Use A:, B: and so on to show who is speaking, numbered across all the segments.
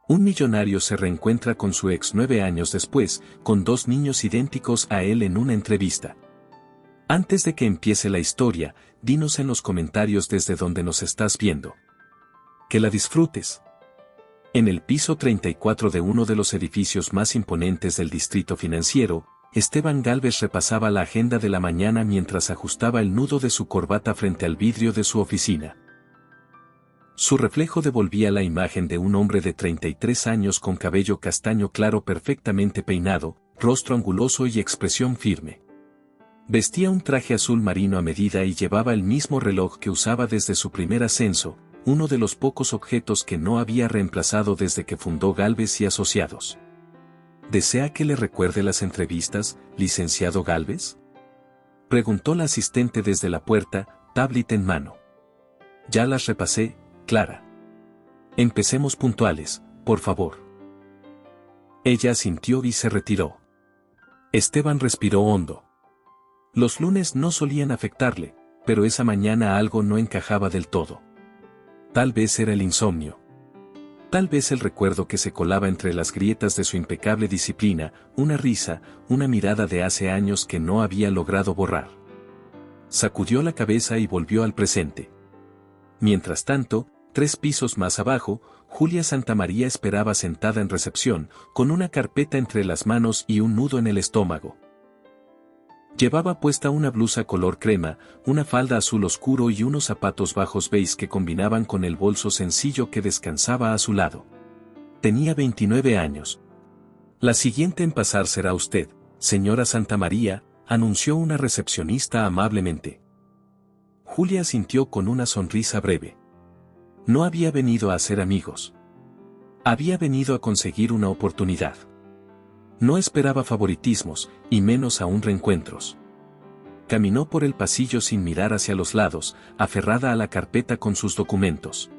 A: Un millonario se reencuentra con su ex 9 años después, con 2 niños idénticos a él en una entrevista. Antes de que empiece la historia, dinos en los comentarios desde donde nos estás viendo. Que la disfrutes. En el piso 34 de uno de los edificios más imponentes del distrito financiero, Esteban Gálvez repasaba la agenda de la mañana mientras ajustaba el nudo de su corbata frente al vidrio de su oficina. Su reflejo devolvía la imagen de un hombre de 33 años con cabello castaño claro perfectamente peinado, rostro anguloso y expresión firme. Vestía un traje azul marino a medida y llevaba el mismo reloj que usaba desde su primer ascenso, uno de los pocos objetos que no había reemplazado desde que fundó Gálvez y Asociados. ¿Desea que le recuerde las entrevistas, licenciado Gálvez?, preguntó la asistente desde la puerta, tablet en mano. Ya las repasé, Clara. Empecemos puntuales, por favor. Ella asintió y se retiró. Esteban respiró hondo. Los lunes no solían afectarle, pero esa mañana algo no encajaba del todo. Tal vez era el insomnio. Tal vez el recuerdo que se colaba entre las grietas de su impecable disciplina, una risa, una mirada de hace años que no había logrado borrar. Sacudió la cabeza y volvió al presente. Mientras tanto, 3 pisos más abajo, Julia Santamaría esperaba sentada en recepción, con una carpeta entre las manos y un nudo en el estómago. Llevaba puesta una blusa color crema, una falda azul oscuro y unos zapatos bajos beige que combinaban con el bolso sencillo que descansaba a su lado. Tenía 29 años. La siguiente en pasar será usted, señora Santamaría, anunció una recepcionista amablemente. Julia asintió con una sonrisa breve. No había venido a hacer amigos. Había venido a conseguir una oportunidad. No esperaba favoritismos, y menos aún reencuentros. Caminó por el pasillo sin mirar hacia los lados, aferrada a la carpeta con sus documentos.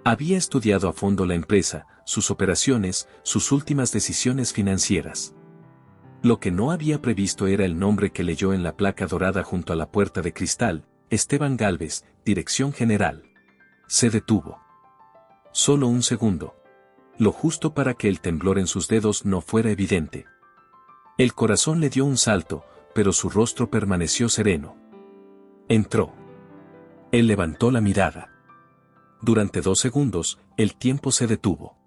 A: Había estudiado a fondo la empresa, sus operaciones, sus últimas decisiones financieras. Lo que no había previsto era el nombre que leyó en la placa dorada junto a la puerta de cristal, Esteban Gálvez, Dirección General. Se detuvo. Solo un segundo. Lo justo para que el temblor en sus dedos no fuera evidente. El corazón le dio un salto, pero su rostro permaneció sereno. Entró. Él levantó la mirada. Durante 2 segundos, el tiempo se detuvo.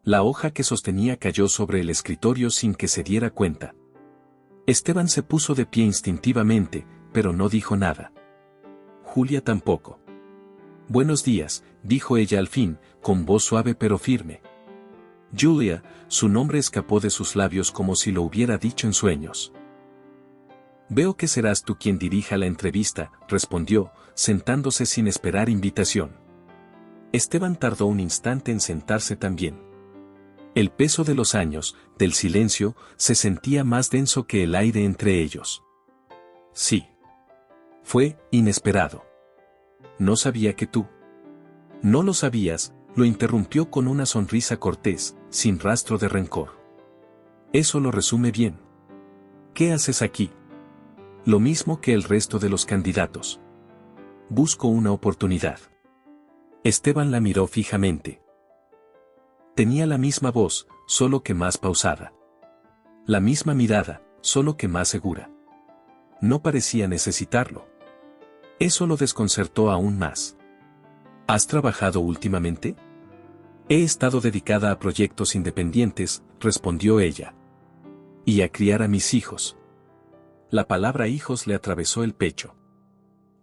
A: La hoja que sostenía cayó sobre el escritorio sin que se diera cuenta. Esteban se puso de pie instintivamente, pero no dijo nada. Julia tampoco. Buenos días, dijo ella al fin, con voz suave pero firme. Julia, su nombre escapó de sus labios como si lo hubiera dicho en sueños. Veo que serás tú quien dirija la entrevista, respondió, sentándose sin esperar invitación. Esteban tardó un instante en sentarse también. El peso de los años, del silencio, se sentía más denso que el aire entre ellos. Sí. Fue inesperado. No sabía que tú. No lo sabías, lo interrumpió con una sonrisa cortés, sin rastro de rencor. Eso lo resume bien. ¿Qué haces aquí? Lo mismo que el resto de los candidatos. Busco una oportunidad. Esteban la miró fijamente. Tenía la misma voz, solo que más pausada. La misma mirada, solo que más segura. No parecía necesitarlo. Eso lo desconcertó aún más. ¿Has trabajado últimamente? He estado dedicada a proyectos independientes, respondió ella. Y a criar a mis hijos. La palabra hijos le atravesó el pecho.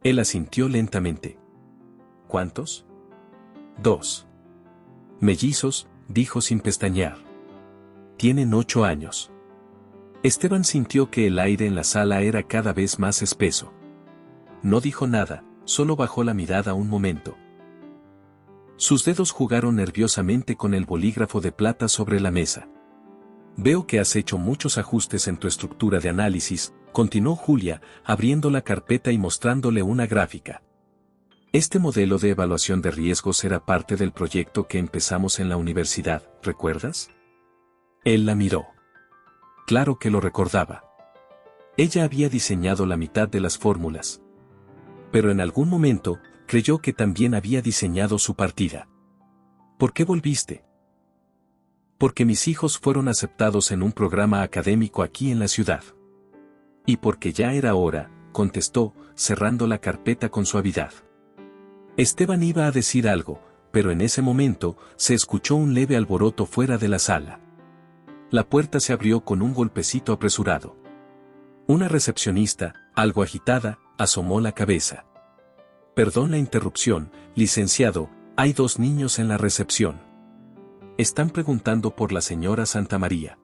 A: Él asintió lentamente. ¿Cuántos? 2. Mellizos, dijo sin pestañear. Tienen 8 años. Esteban sintió que el aire en la sala era cada vez más espeso. No dijo nada, solo bajó la mirada un momento. Sus dedos jugaron nerviosamente con el bolígrafo de plata sobre la mesa. Veo que has hecho muchos ajustes en tu estructura de análisis, continuó Julia, abriendo la carpeta y mostrándole una gráfica. Este modelo de evaluación de riesgos era parte del proyecto que empezamos en la universidad, ¿recuerdas? Él la miró. Claro que lo recordaba. Ella había diseñado la mitad de las fórmulas. Pero en algún momento, creyó que también había diseñado su partida. ¿Por qué volviste? Porque mis hijos fueron aceptados en un programa académico aquí en la ciudad. Y porque ya era hora, contestó, cerrando la carpeta con suavidad. Esteban iba a decir algo, pero en ese momento, se escuchó un leve alboroto fuera de la sala. La puerta se abrió con un golpecito apresurado. Una recepcionista, algo agitada, asomó la cabeza. Perdón la interrupción, licenciado, hay 2 niños en la recepción. Están preguntando por la señora Santa María.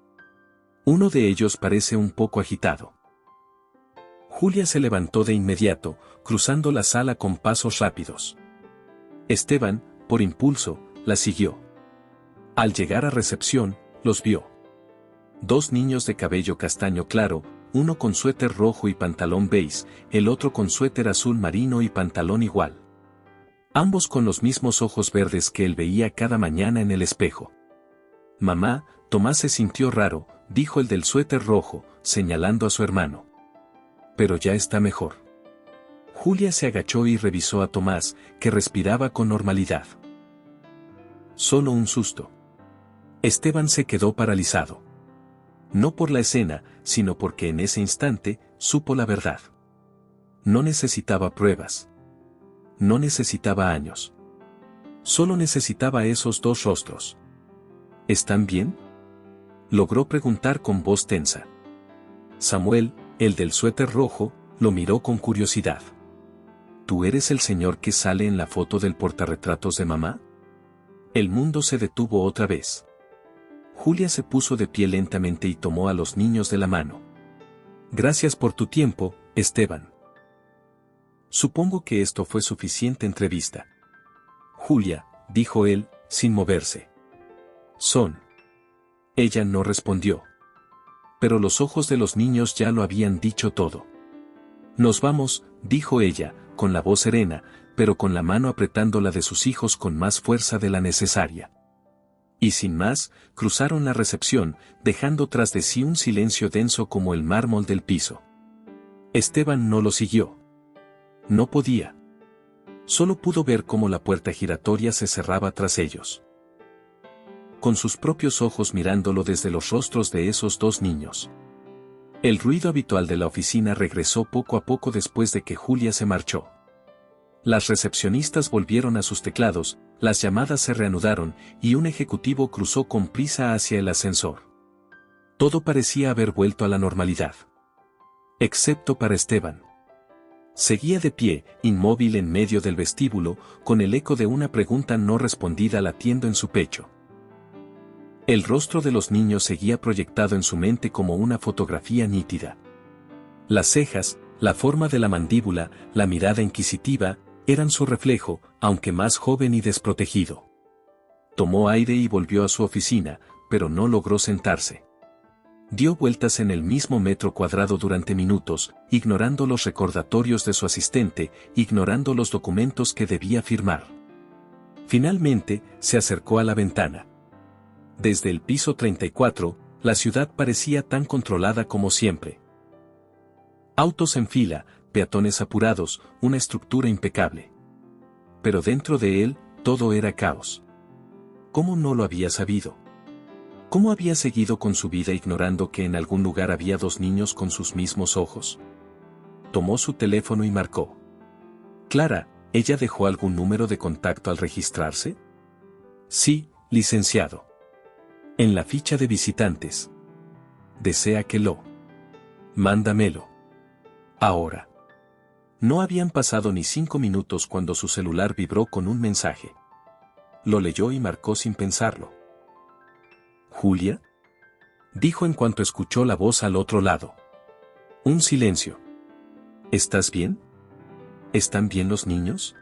A: Uno de ellos parece un poco agitado. Julia se levantó de inmediato, cruzando la sala con pasos rápidos. Esteban, por impulso, la siguió. Al llegar a recepción, los vio. 2 niños de cabello castaño claro, uno con suéter rojo y pantalón beige, el otro con suéter azul marino y pantalón igual. Ambos con los mismos ojos verdes que él veía cada mañana en el espejo. Mamá, Tomás se sintió raro, dijo el del suéter rojo, señalando a su hermano. Pero ya está mejor. Julia se agachó y revisó a Tomás, que respiraba con normalidad. Solo un susto. Esteban se quedó paralizado. No por la escena, sino porque en ese instante, supo la verdad. No necesitaba pruebas. No necesitaba años. Solo necesitaba esos 2 rostros. ¿Están bien?, logró preguntar con voz tensa. Samuel, el del suéter rojo, lo miró con curiosidad. ¿Tú eres el señor que sale en la foto del portarretratos de mamá? El mundo se detuvo otra vez. Julia se puso de pie lentamente y tomó a los niños de la mano. Gracias por tu tiempo, Esteban. Supongo que esto fue suficiente entrevista. Julia, dijo él, sin moverse. Son. Ella no respondió. Pero los ojos de los niños ya lo habían dicho todo. Nos vamos, dijo ella, con la voz serena, pero con la mano apretando la de sus hijos con más fuerza de la necesaria. Y sin más, cruzaron la recepción, dejando tras de sí un silencio denso como el mármol del piso. Esteban no lo siguió. No podía. Solo pudo ver cómo la puerta giratoria se cerraba tras ellos. Con sus propios ojos mirándolo desde los rostros de esos 2 niños. El ruido habitual de la oficina regresó poco a poco después de que Julia se marchó. Las recepcionistas volvieron a sus teclados, las llamadas se reanudaron, y un ejecutivo cruzó con prisa hacia el ascensor. Todo parecía haber vuelto a la normalidad. Excepto para Esteban. Seguía de pie, inmóvil en medio del vestíbulo, con el eco de una pregunta no respondida latiendo en su pecho. El rostro de los niños seguía proyectado en su mente como una fotografía nítida. Las cejas, la forma de la mandíbula, la mirada inquisitiva, eran su reflejo, aunque más joven y desprotegido. Tomó aire y volvió a su oficina, pero no logró sentarse. Dio vueltas en el mismo metro cuadrado durante minutos, ignorando los recordatorios de su asistente, ignorando los documentos que debía firmar. Finalmente, se acercó a la ventana. Desde el piso 34, la ciudad parecía tan controlada como siempre. Autos en fila, peatones apurados, una estructura impecable. Pero dentro de él, todo era caos. ¿Cómo no lo había sabido? ¿Cómo había seguido con su vida ignorando que en algún lugar había 2 niños con sus mismos ojos? Tomó su teléfono y marcó. Clara, ¿ella dejó algún número de contacto al registrarse? Sí, licenciado. En la ficha de visitantes. ¿Desea que lo? Mándamelo. Ahora. No habían pasado ni 5 minutos cuando su celular vibró con un mensaje. Lo leyó y marcó sin pensarlo. ¿Julia?, dijo en cuanto escuchó la voz al otro lado. Un silencio. ¿Estás bien? ¿Están bien los niños?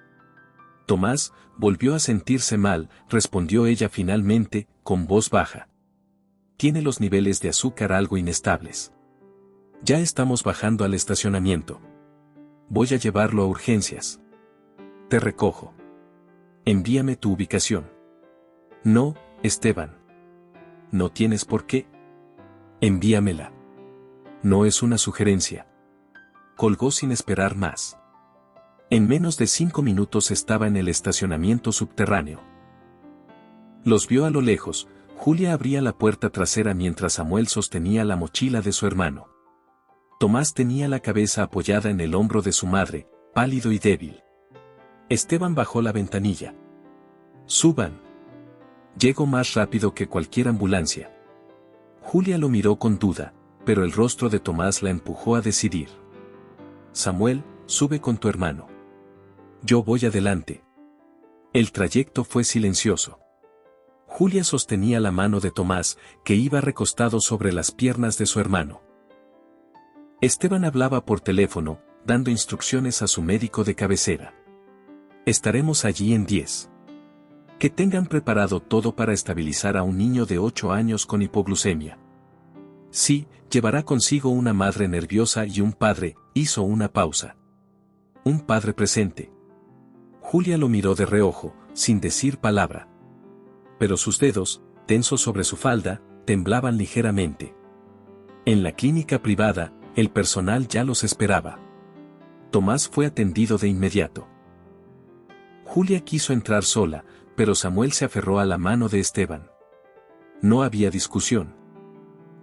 A: Tomás volvió a sentirse mal, respondió ella finalmente, con voz baja. Tiene los niveles de azúcar algo inestables. Ya estamos bajando al estacionamiento. Voy a llevarlo a urgencias. Te recojo. Envíame tu ubicación. No, Esteban. No tienes por qué. Envíamela. No es una sugerencia. Colgó sin esperar más. En menos de 5 minutos estaba en el estacionamiento subterráneo. Los vio a lo lejos, Julia abría la puerta trasera mientras Samuel sostenía la mochila de su hermano. Tomás tenía la cabeza apoyada en el hombro de su madre, pálido y débil. Esteban bajó la ventanilla. «Suban. Llego más rápido que cualquier ambulancia». Julia lo miró con duda, pero el rostro de Tomás la empujó a decidir. «Samuel, sube con tu hermano. Yo voy adelante». El trayecto fue silencioso. Julia sostenía la mano de Tomás, que iba recostado sobre las piernas de su hermano. Esteban hablaba por teléfono, dando instrucciones a su médico de cabecera. «Estaremos allí en 10. Que tengan preparado todo para estabilizar a un niño de 8 años con hipoglucemia. Sí, llevará consigo una madre nerviosa y un padre», hizo una pausa. «Un padre presente». Julia lo miró de reojo, sin decir palabra. Pero sus dedos, tensos sobre su falda, temblaban ligeramente. En la clínica privada, el personal ya los esperaba. Tomás fue atendido de inmediato. Julia quiso entrar sola, pero Samuel se aferró a la mano de Esteban. No había discusión.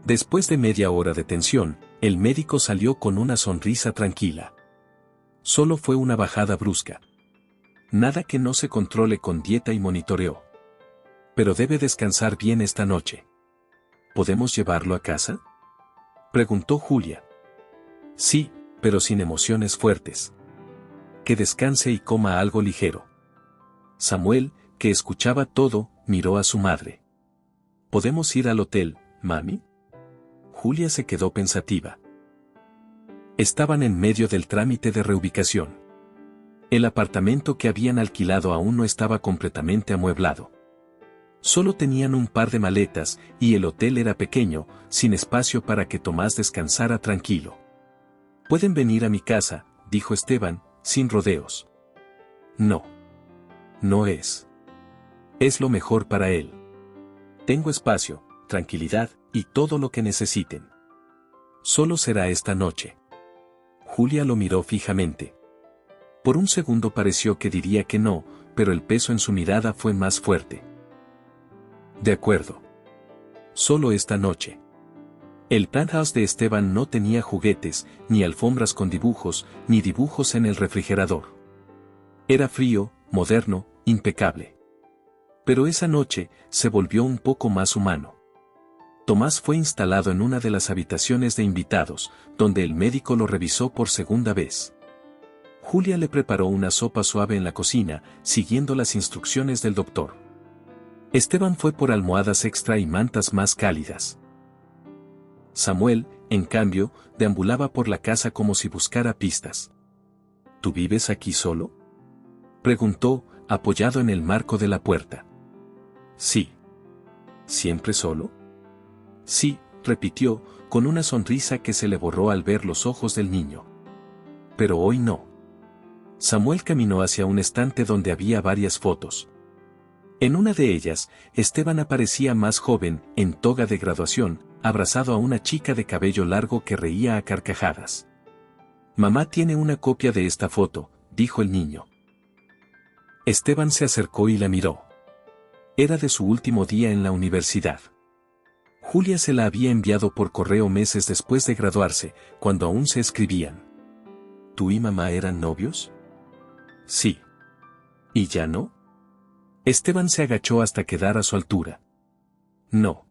A: Después de media hora de tensión, el médico salió con una sonrisa tranquila. Solo fue una bajada brusca. Nada que no se controle con dieta y monitoreo. Pero debe descansar bien esta noche. ¿Podemos llevarlo a casa?, preguntó Julia. Sí, pero sin emociones fuertes. Que descanse y coma algo ligero. Samuel, que escuchaba todo, miró a su madre. ¿Podemos ir al hotel, mami? Julia se quedó pensativa. Estaban en medio del trámite de reubicación. El apartamento que habían alquilado aún no estaba completamente amueblado. Solo tenían un par de maletas, y el hotel era pequeño, sin espacio para que Tomás descansara tranquilo. «Pueden venir a mi casa», dijo Esteban, sin rodeos. «No. No es. Es lo mejor para él. Tengo espacio, tranquilidad, y todo lo que necesiten. Solo será esta noche». Julia lo miró fijamente. Por un segundo pareció que diría que no, pero el peso en su mirada fue más fuerte. «De acuerdo. Solo esta noche». El penthouse de Esteban no tenía juguetes, ni alfombras con dibujos, ni dibujos en el refrigerador. Era frío, moderno, impecable. Pero esa noche, se volvió un poco más humano. Tomás fue instalado en una de las habitaciones de invitados, donde el médico lo revisó por segunda vez. Julia le preparó una sopa suave en la cocina, siguiendo las instrucciones del doctor. Esteban fue por almohadas extra y mantas más cálidas. Samuel, en cambio, deambulaba por la casa como si buscara pistas. ¿Tú vives aquí solo?, preguntó, apoyado en el marco de la puerta. Sí. ¿Siempre solo? Sí, repitió, con una sonrisa que se le borró al ver los ojos del niño. Pero hoy no. Samuel caminó hacia un estante donde había varias fotos. En una de ellas, Esteban aparecía más joven, en toga de graduación, abrazado a una chica de cabello largo que reía a carcajadas. «Mamá tiene una copia de esta foto», dijo el niño. Esteban se acercó y la miró. Era de su último día en la universidad. Julia se la había enviado por correo meses después de graduarse, cuando aún se escribían. ¿Tú y mamá eran novios? Sí. ¿Y ya no? Esteban se agachó hasta quedar a su altura. No.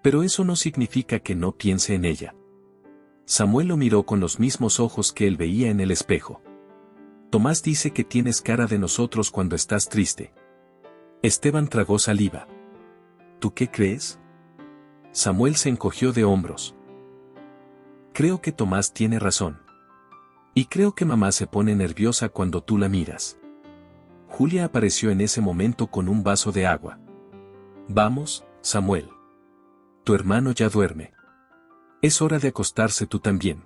A: Pero eso no significa que no piense en ella. Samuel lo miró con los mismos ojos que él veía en el espejo. Tomás dice que tienes cara de nosotros cuando estás triste. Esteban tragó saliva. ¿Tú qué crees? Samuel se encogió de hombros. Creo que Tomás tiene razón. Y creo que mamá se pone nerviosa cuando tú la miras. Julia apareció en ese momento con un vaso de agua. Vamos, Samuel. Tu hermano ya duerme. Es hora de acostarse tú también.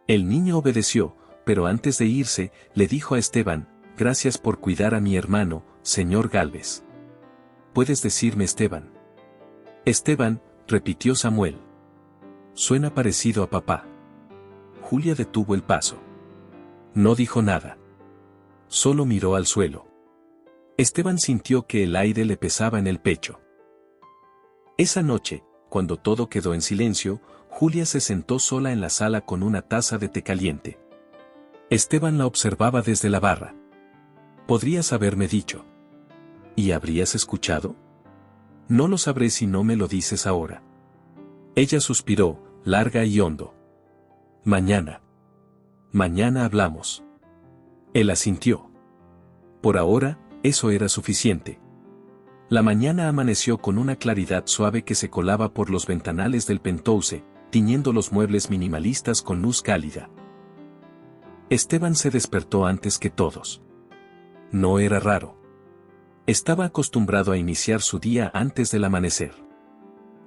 A: El niño obedeció, pero antes de irse, le dijo a Esteban, gracias por cuidar a mi hermano, señor Gálvez. ¿Puedes decirme Esteban? Esteban, repitió Samuel. Suena parecido a papá. Julia detuvo el paso. No dijo nada. Solo miró al suelo. Esteban sintió que el aire le pesaba en el pecho. Esa noche, cuando todo quedó en silencio, Julia se sentó sola en la sala con una taza de té caliente. Esteban la observaba desde la barra. Podrías haberme dicho. ¿Y habrías escuchado? No lo sabré si no me lo dices ahora. Ella suspiró, larga y hondo. Mañana. Mañana hablamos. Él asintió. Por ahora, eso era suficiente. La mañana amaneció con una claridad suave que se colaba por los ventanales del penthouse, tiñendo los muebles minimalistas con luz cálida. Esteban se despertó antes que todos. No era raro. Estaba acostumbrado a iniciar su día antes del amanecer.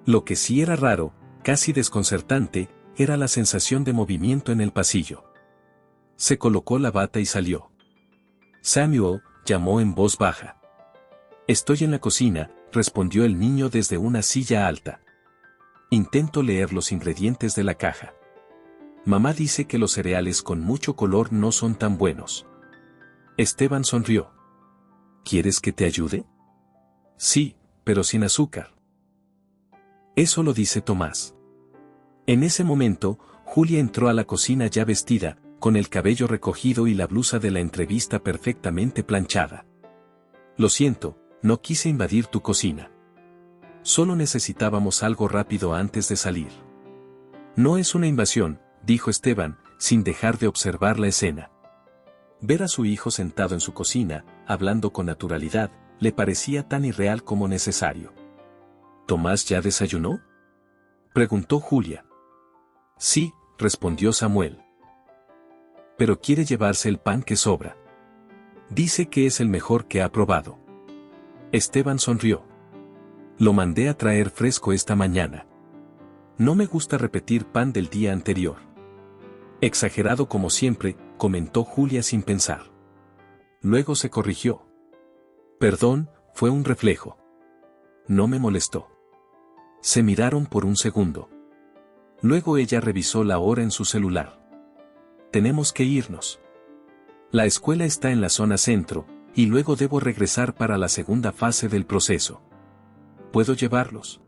A: Lo que sí era raro, casi desconcertante, era la sensación de movimiento en el pasillo. Se colocó la bata y salió. Samuel, llamó en voz baja. Estoy en la cocina, respondió el niño desde una silla alta. Intento leer los ingredientes de la caja. Mamá dice que los cereales con mucho color no son tan buenos. Esteban sonrió. ¿Quieres que te ayude? Sí, pero sin azúcar. Eso lo dice Tomás. En ese momento, Julia entró a la cocina ya vestida, con el cabello recogido y la blusa de la entrevista perfectamente planchada. Lo siento, no quise invadir tu cocina. Solo necesitábamos algo rápido antes de salir. No es una invasión, dijo Esteban, sin dejar de observar la escena. Ver a su hijo sentado en su cocina, hablando con naturalidad, le parecía tan irreal como necesario. ¿Tomás ya desayunó?, preguntó Julia. Sí, respondió Samuel. Pero quiere llevarse el pan que sobra. Dice que es el mejor que ha probado. Esteban sonrió. Lo mandé a traer fresco esta mañana. No me gusta repetir pan del día anterior. Exagerado como siempre, comentó Julia sin pensar. Luego se corrigió. Perdón, fue un reflejo. No me molestó. Se miraron por un segundo. Luego ella revisó la hora en su celular. Tenemos que irnos. La escuela está en la zona centro, y luego debo regresar para la segunda fase del proceso. ¿Puedo llevarlos?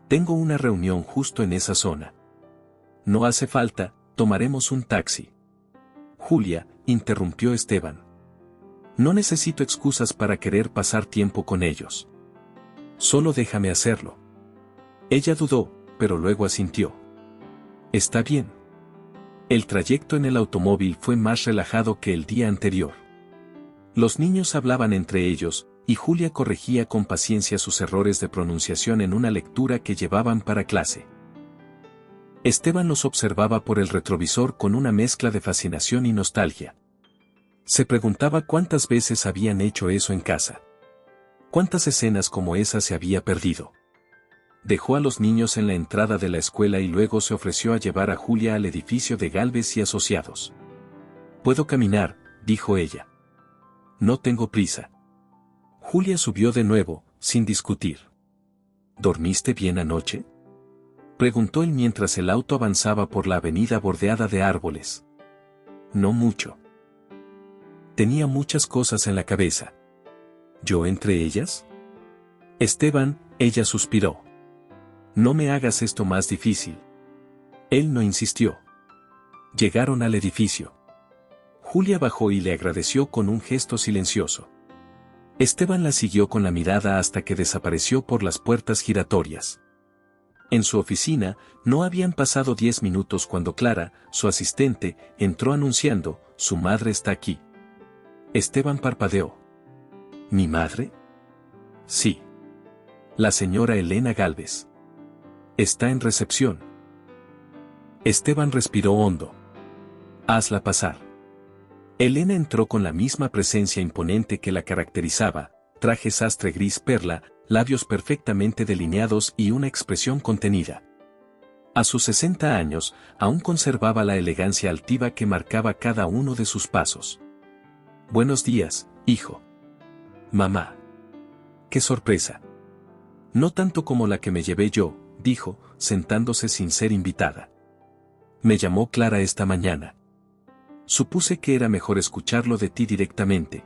A: Tengo una reunión justo en esa zona. No hace falta, tomaremos un taxi. Julia, interrumpió Esteban. No necesito excusas para querer pasar tiempo con ellos. Solo déjame hacerlo. Ella dudó, pero luego asintió. Está bien. El trayecto en el automóvil fue más relajado que el día anterior. Los niños hablaban entre ellos, y Julia corregía con paciencia sus errores de pronunciación en una lectura que llevaban para clase. Esteban los observaba por el retrovisor con una mezcla de fascinación y nostalgia. Se preguntaba cuántas veces habían hecho eso en casa. Cuántas escenas como esa se había perdido. Dejó a los niños en la entrada de la escuela y luego se ofreció a llevar a Julia al edificio de Gálvez y Asociados. «Puedo caminar», dijo ella. «No tengo prisa». Julia subió de nuevo, sin discutir. «¿Dormiste bien anoche?», preguntó él mientras el auto avanzaba por la avenida bordeada de árboles. «No mucho. Tenía muchas cosas en la cabeza». «¿Yo entre ellas?». «Esteban», ella suspiró. «No me hagas esto más difícil». Él no insistió. Llegaron al edificio. Julia bajó y le agradeció con un gesto silencioso. Esteban la siguió con la mirada hasta que desapareció por las puertas giratorias. En su oficina, no habían pasado 10 minutos cuando Clara, su asistente, entró anunciando, «Su madre está aquí». Esteban parpadeó. ¿Mi madre? Sí. La señora Elena Gálvez. Está en recepción. Esteban respiró hondo. Hazla pasar. Elena entró con la misma presencia imponente que la caracterizaba, traje sastre gris perla, labios perfectamente delineados y una expresión contenida. A sus 60 años, aún conservaba la elegancia altiva que marcaba cada uno de sus pasos. «Buenos días, hijo». «Mamá». «Qué sorpresa». «No tanto como la que me llevé yo», dijo, sentándose sin ser invitada. «Me llamó Clara esta mañana. Supuse que era mejor escucharlo de ti directamente».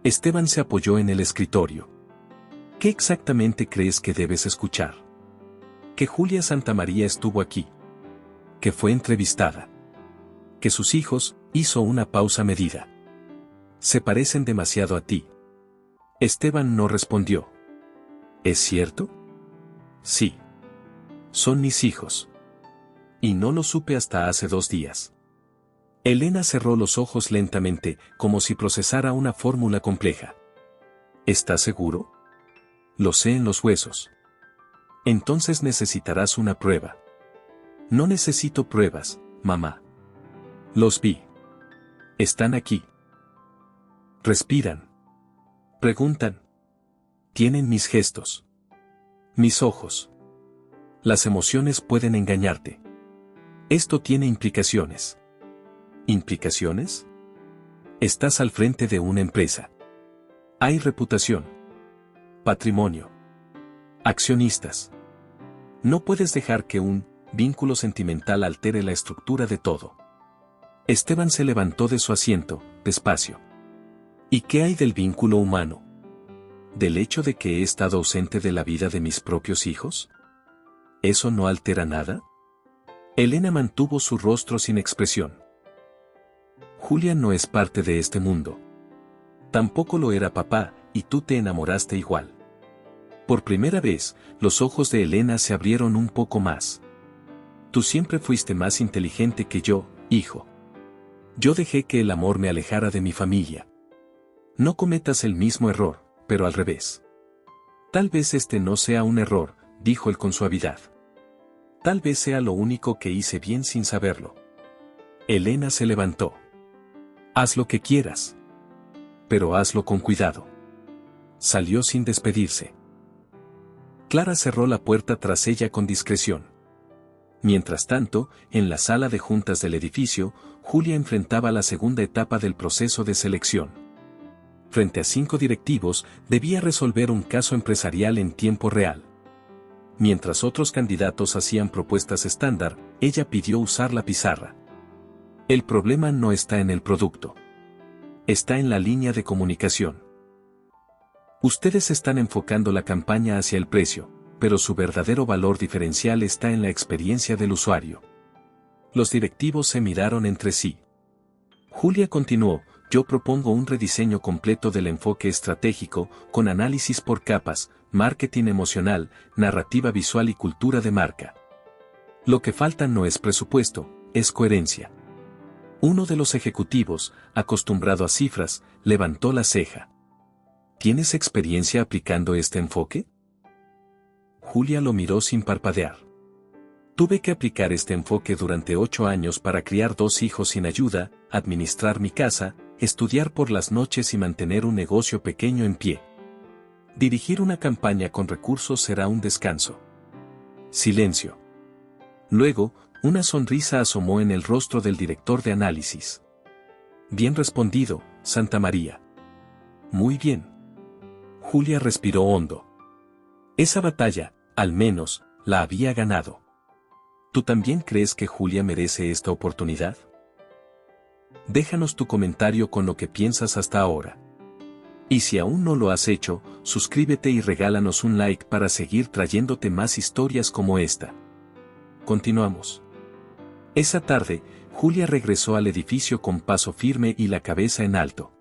A: Esteban se apoyó en el escritorio. ¿Qué exactamente crees que debes escuchar? Que Julia Santamaría estuvo aquí. Que fue entrevistada. Que sus hijos, hizo una pausa medida. Se parecen demasiado a ti. Esteban no respondió. ¿Es cierto? Sí. Son mis hijos. Y no lo supe hasta hace 2 días. Elena cerró los ojos lentamente, como si procesara una fórmula compleja. ¿Estás seguro? Lo sé en los huesos. Entonces necesitarás una prueba. No necesito pruebas, mamá. Los vi. Están aquí. Respiran. Preguntan. Tienen mis gestos. Mis ojos. Las emociones pueden engañarte. Esto tiene implicaciones. ¿Implicaciones? Estás al frente de una empresa. Hay reputación. Patrimonio. Accionistas. No puedes dejar que un vínculo sentimental altere la estructura de todo. Esteban se levantó de su asiento, despacio. ¿Y qué hay del vínculo humano? ¿Del hecho de que he estado ausente de la vida de mis propios hijos? ¿Eso no altera nada? Elena mantuvo su rostro sin expresión. Julia no es parte de este mundo. Tampoco lo era papá, y tú te enamoraste igual. Por primera vez, los ojos de Elena se abrieron un poco más. Tú siempre fuiste más inteligente que yo, hijo. Yo dejé que el amor me alejara de mi familia. No cometas el mismo error, pero al revés. Tal vez este no sea un error, dijo él con suavidad. Tal vez sea lo único que hice bien sin saberlo. Elena se levantó. Haz lo que quieras. Pero hazlo con cuidado. Salió sin despedirse. Clara cerró la puerta tras ella con discreción. Mientras tanto, en la sala de juntas del edificio, Julia enfrentaba la segunda etapa del proceso de selección. Frente a 5 directivos, debía resolver un caso empresarial en tiempo real. Mientras otros candidatos hacían propuestas estándar, ella pidió usar la pizarra. El problema no está en el producto. Está en la línea de comunicación. Ustedes están enfocando la campaña hacia el precio, pero su verdadero valor diferencial está en la experiencia del usuario. Los directivos se miraron entre sí. Julia continuó, yo propongo un rediseño completo del enfoque estratégico, con análisis por capas, marketing emocional, narrativa visual y cultura de marca. Lo que falta no es presupuesto, es coherencia. Uno de los ejecutivos, acostumbrado a cifras, levantó la ceja. ¿Tienes experiencia aplicando este enfoque? Julia lo miró sin parpadear. Tuve que aplicar este enfoque durante 8 años para criar 2 hijos sin ayuda, administrar mi casa, estudiar por las noches y mantener un negocio pequeño en pie. Dirigir una campaña con recursos será un descanso. Silencio. Luego, una sonrisa asomó en el rostro del director de análisis. Bien respondido, Santamaría. Muy bien. Julia respiró hondo. Esa batalla, al menos, la había ganado. ¿Tú también crees que Julia merece esta oportunidad? Déjanos tu comentario con lo que piensas hasta ahora. Y si aún no lo has hecho, suscríbete y regálanos un like para seguir trayéndote más historias como esta. Continuamos. Esa tarde, Julia regresó al edificio con paso firme y la cabeza en alto.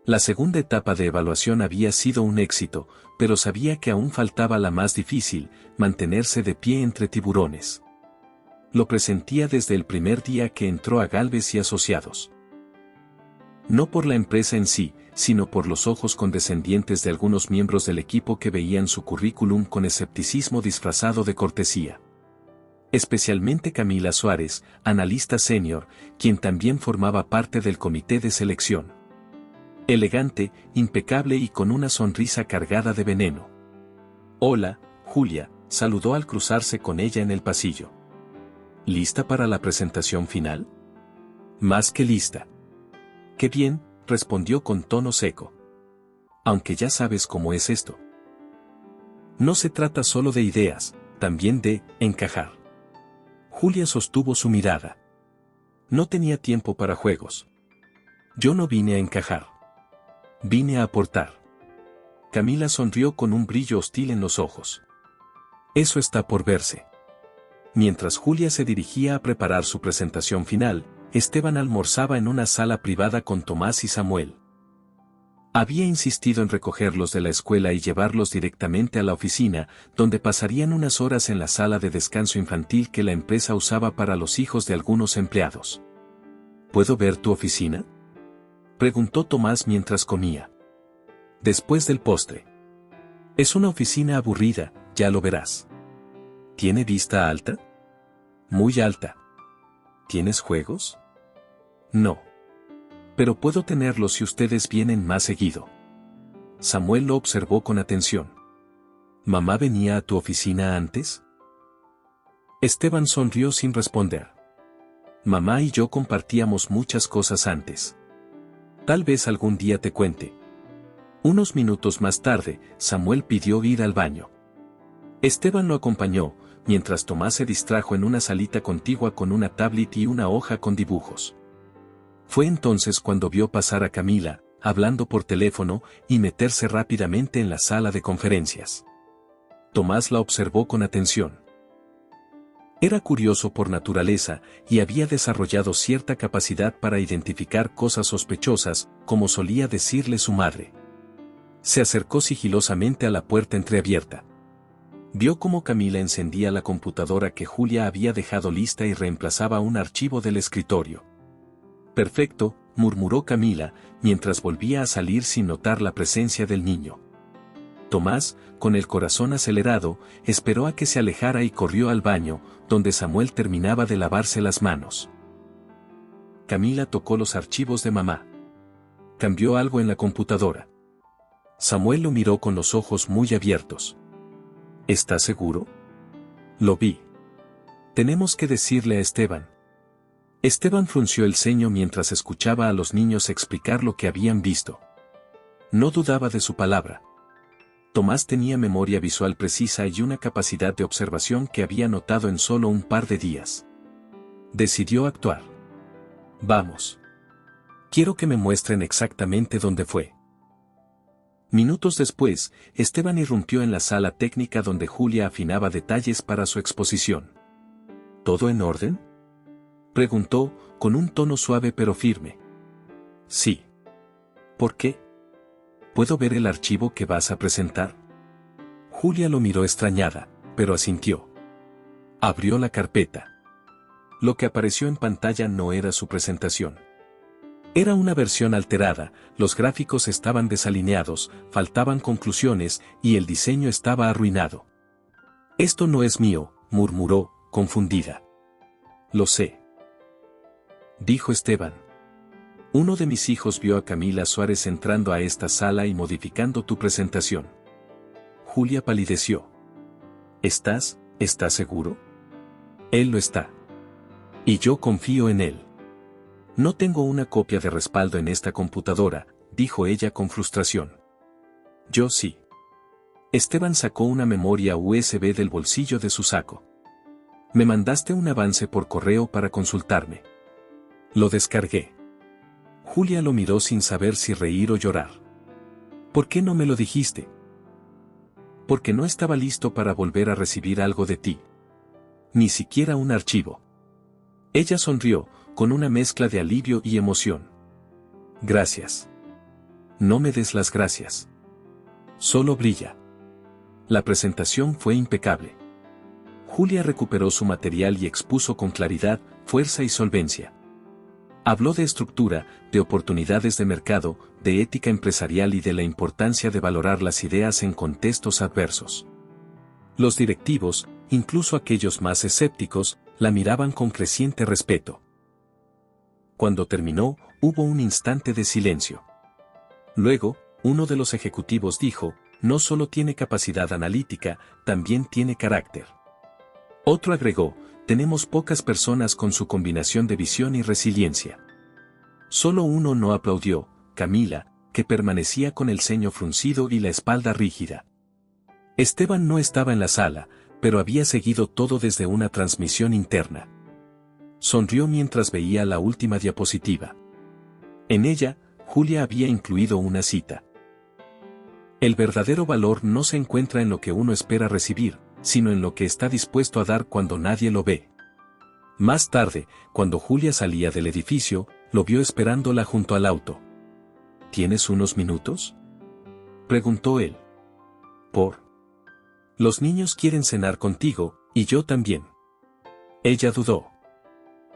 A: La segunda etapa de evaluación había sido un éxito, pero sabía que aún faltaba la más difícil, mantenerse de pie entre tiburones. Lo presentía desde el primer día que entró a Gálvez y Asociados. No por la empresa en sí, sino por los ojos condescendientes de algunos miembros del equipo que veían su currículum con escepticismo disfrazado de cortesía. Especialmente Camila Suárez, analista senior, quien también formaba parte del comité de selección. Elegante, impecable y con una sonrisa cargada de veneno. Hola, Julia, saludó al cruzarse con ella en el pasillo. ¿Lista para la presentación final? Más que lista. Qué bien, respondió con tono seco. Aunque ya sabes cómo es esto. No se trata solo de ideas, también de encajar. Julia sostuvo su mirada. No tenía tiempo para juegos. Yo no vine a encajar. Vine a aportar. Camila sonrió con un brillo hostil en los ojos. Eso está por verse. Mientras Julia se dirigía a preparar su presentación final, Esteban almorzaba en una sala privada con Tomás y Samuel. Había insistido en recogerlos de la escuela y llevarlos directamente a la oficina, donde pasarían unas horas en la sala de descanso infantil que la empresa usaba para los hijos de algunos empleados. ¿Puedo ver tu oficina?, preguntó Tomás mientras comía. Después del postre. Es una oficina aburrida, ya lo verás. ¿Tiene vista alta? Muy alta. ¿Tienes juegos? No. Pero puedo tenerlos si ustedes vienen más seguido. Samuel lo observó con atención. ¿Mamá venía a tu oficina antes? Esteban sonrió sin responder. Mamá y yo compartíamos muchas cosas antes. Tal vez algún día te cuente. Unos minutos más tarde, Samuel pidió ir al baño. Esteban lo acompañó, mientras Tomás se distrajo en una salita contigua con una tablet y una hoja con dibujos. Fue entonces cuando vio pasar a Camila, hablando por teléfono, y meterse rápidamente en la sala de conferencias. Tomás la observó con atención. Era curioso por naturaleza, y había desarrollado cierta capacidad para identificar cosas sospechosas, como solía decirle su madre. Se acercó sigilosamente a la puerta entreabierta. Vio cómo Camila encendía la computadora que Julia había dejado lista y reemplazaba un archivo del escritorio. Perfecto, murmuró Camila, mientras volvía a salir sin notar la presencia del niño. Tomás, con el corazón acelerado, esperó a que se alejara y corrió al baño, donde Samuel terminaba de lavarse las manos. Camila tocó los archivos de mamá. Cambió algo en la computadora. Samuel lo miró con los ojos muy abiertos. ¿Estás seguro? Lo vi. Tenemos que decirle a Esteban. Esteban frunció el ceño mientras escuchaba a los niños explicar lo que habían visto. No dudaba de su palabra. Tomás tenía memoria visual precisa y una capacidad de observación que había notado en solo un par de días. Decidió actuar. Vamos. Quiero que me muestren exactamente dónde fue. Minutos después, Esteban irrumpió en la sala técnica donde Julia afinaba detalles para su exposición. ¿Todo en orden?, preguntó, con un tono suave pero firme. Sí. ¿Por qué? ¿Puedo ver el archivo que vas a presentar? Julia lo miró extrañada, pero asintió. Abrió la carpeta. Lo que apareció en pantalla no era su presentación. Era una versión alterada, los gráficos estaban desalineados, faltaban conclusiones, y el diseño estaba arruinado. Esto no es mío, murmuró, confundida. Lo sé, dijo Esteban. Uno de mis hijos vio a Camila Suárez entrando a esta sala y modificando tu presentación. Julia palideció. ¿Estás seguro? Él lo está. Y yo confío en él. No tengo una copia de respaldo en esta computadora, dijo ella con frustración. Yo sí. Esteban sacó una memoria USB del bolsillo de su saco. Me mandaste un avance por correo para consultarme. Lo descargué. Julia lo miró sin saber si reír o llorar. ¿Por qué no me lo dijiste? Porque no estaba listo para volver a recibir algo de ti. Ni siquiera un archivo. Ella sonrió, con una mezcla de alivio y emoción. Gracias. No me des las gracias. Solo brilla. La presentación fue impecable. Julia recuperó su material y expuso con claridad, fuerza y solvencia. Habló de estructura, de oportunidades de mercado, de ética empresarial y de la importancia de valorar las ideas en contextos adversos. Los directivos, incluso aquellos más escépticos, la miraban con creciente respeto. Cuando terminó, hubo un instante de silencio. Luego, uno de los ejecutivos dijo, no solo tiene capacidad analítica, también tiene carácter. Otro agregó, tenemos pocas personas con su combinación de visión y resiliencia. Solo uno no aplaudió, Camila, que permanecía con el ceño fruncido y la espalda rígida. Esteban no estaba en la sala, pero había seguido todo desde una transmisión interna. Sonrió mientras veía la última diapositiva. En ella, Julia había incluido una cita. El verdadero valor no se encuentra en lo que uno espera recibir, sino en lo que está dispuesto a dar cuando nadie lo ve. Más tarde, cuando Julia salía del edificio, lo vio esperándola junto al auto. ¿Tienes unos minutos?, preguntó él. Los niños quieren cenar contigo, y yo también. Ella dudó.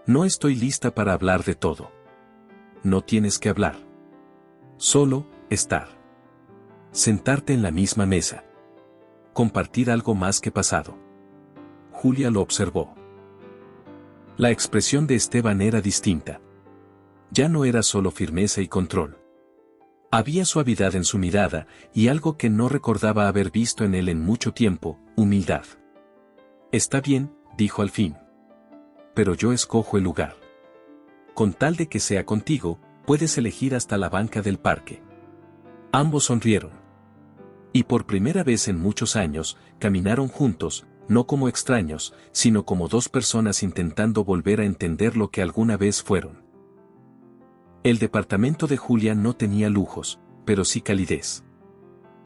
A: No estoy lista para hablar de todo. No tienes que hablar. Solo, estar. Sentarte en la misma mesa. Compartir algo más que pasado. Julia lo observó. La expresión de Esteban era distinta. Ya no era solo firmeza y control. Había suavidad en su mirada, y algo que no recordaba haber visto en él en mucho tiempo, humildad. Está bien, dijo al fin. Pero yo escojo el lugar. Con tal de que sea contigo, puedes elegir hasta la banca del parque. Ambos sonrieron. Y por primera vez en muchos años, caminaron juntos, no como extraños, sino como dos personas intentando volver a entender lo que alguna vez fueron. El departamento de Julia no tenía lujos, pero sí calidez.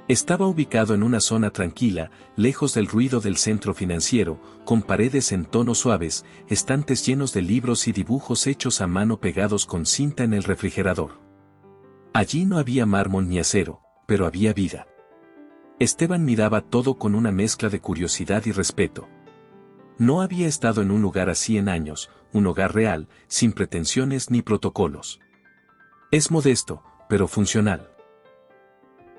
A: Estaba ubicado en una zona tranquila, lejos del ruido del centro financiero, con paredes en tonos suaves, estantes llenos de libros y dibujos hechos a mano pegados con cinta en el refrigerador. Allí no había mármol ni acero, pero había vida. Esteban miraba todo con una mezcla de curiosidad y respeto. No había estado en un lugar así en años, un hogar real, sin pretensiones ni protocolos. Es modesto, pero funcional,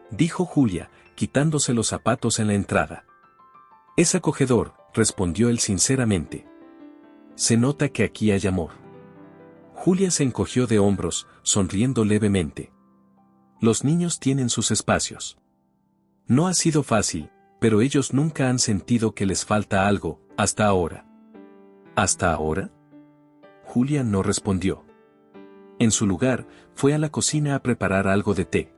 A: dijo Julia, quitándose los zapatos en la entrada. Es acogedor, respondió él sinceramente. Se nota que aquí hay amor. Julia se encogió de hombros, sonriendo levemente. Los niños tienen sus espacios. No ha sido fácil, pero ellos nunca han sentido que les falta algo, hasta ahora. ¿Hasta ahora? Julia no respondió. En su lugar, fue a la cocina a preparar algo de té.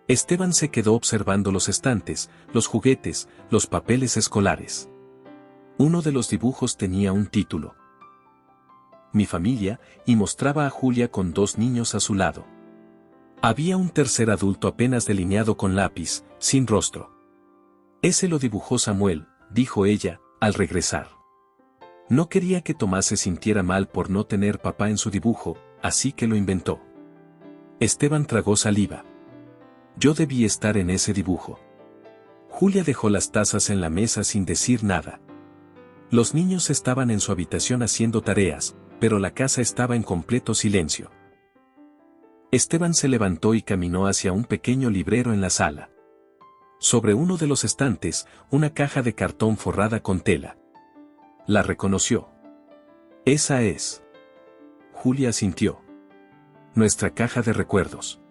A: Esteban se quedó observando los estantes, los juguetes, los papeles escolares. Uno de los dibujos tenía un título. Mi familia, y mostraba a Julia con dos niños a su lado. Había un tercer adulto apenas delineado con lápiz, sin rostro. Ese lo dibujó Samuel, dijo ella, al regresar. No quería que Tomás se sintiera mal por no tener papá en su dibujo, así que lo inventó. Esteban tragó saliva. Yo debí estar en ese dibujo. Julia dejó las tazas en la mesa sin decir nada. Los niños estaban en su habitación haciendo tareas, pero la casa estaba en completo silencio. Esteban se levantó y caminó hacia un pequeño librero en la sala. Sobre uno de los estantes, una caja de cartón forrada con tela. La reconoció. Esa es. Julia asintió. Nuestra caja de recuerdos.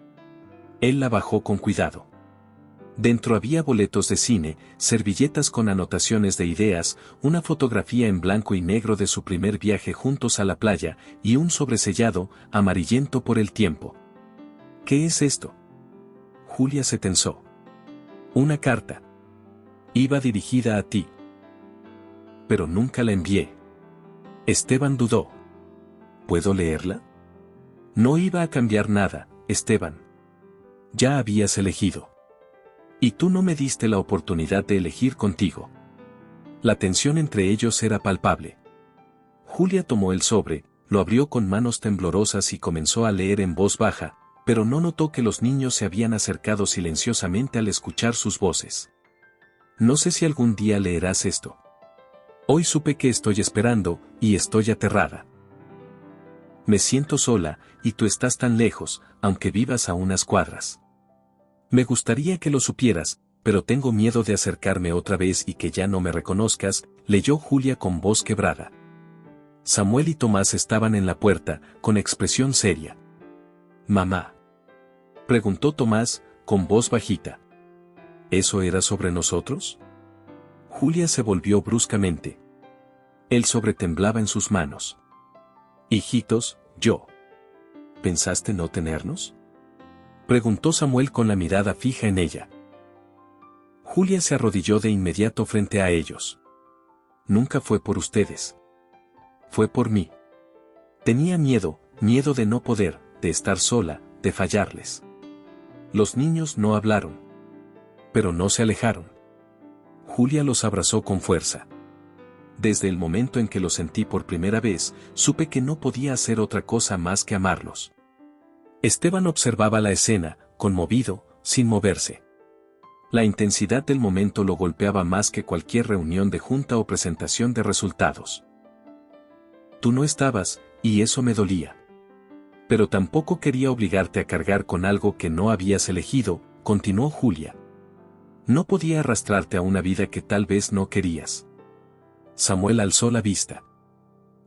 A: Él la bajó con cuidado. Dentro había boletos de cine, servilletas con anotaciones de ideas, una fotografía en blanco y negro de su primer viaje juntos a la playa, y un sobresellado, amarillento por el tiempo. ¿Qué es esto? Julia se tensó. Una carta. Iba dirigida a ti. Pero nunca la envié. Esteban dudó. ¿Puedo leerla? No iba a cambiar nada, Esteban. Ya habías elegido. Y tú no me diste la oportunidad de elegir contigo. La tensión entre ellos era palpable. Julia tomó el sobre, lo abrió con manos temblorosas y comenzó a leer en voz baja, pero no notó que los niños se habían acercado silenciosamente al escuchar sus voces. No sé si algún día leerás esto. Hoy supe que estoy esperando, y estoy aterrada. Me siento sola, y tú estás tan lejos, aunque vivas a unas cuadras. Me gustaría que lo supieras, pero tengo miedo de acercarme otra vez y que ya no me reconozcas, leyó Julia con voz quebrada. Samuel y Tomás estaban en la puerta, con expresión seria. «Mamá», preguntó Tomás, con voz bajita. ¿Eso era sobre nosotros? Julia se volvió bruscamente. El sobre temblaba en sus manos. «Hijitos, yo». ¿Pensaste no tenernos?, preguntó Samuel con la mirada fija en ella. Julia se arrodilló de inmediato frente a ellos. Nunca fue por ustedes. Fue por mí. Tenía miedo de no poder, de estar sola, de fallarles. Los niños no hablaron. pero no se alejaron. Julia los abrazó con fuerza. Desde el momento en que los sentí por primera vez, supe que no podía hacer otra cosa más que amarlos. Esteban observaba la escena, conmovido, sin moverse. La intensidad del momento lo golpeaba más que cualquier reunión de junta o presentación de resultados. Tú no estabas, y eso me dolía. Pero tampoco quería obligarte a cargar con algo que no habías elegido, continuó Julia. No podía arrastrarte a una vida que tal vez no querías. Samuel alzó la vista.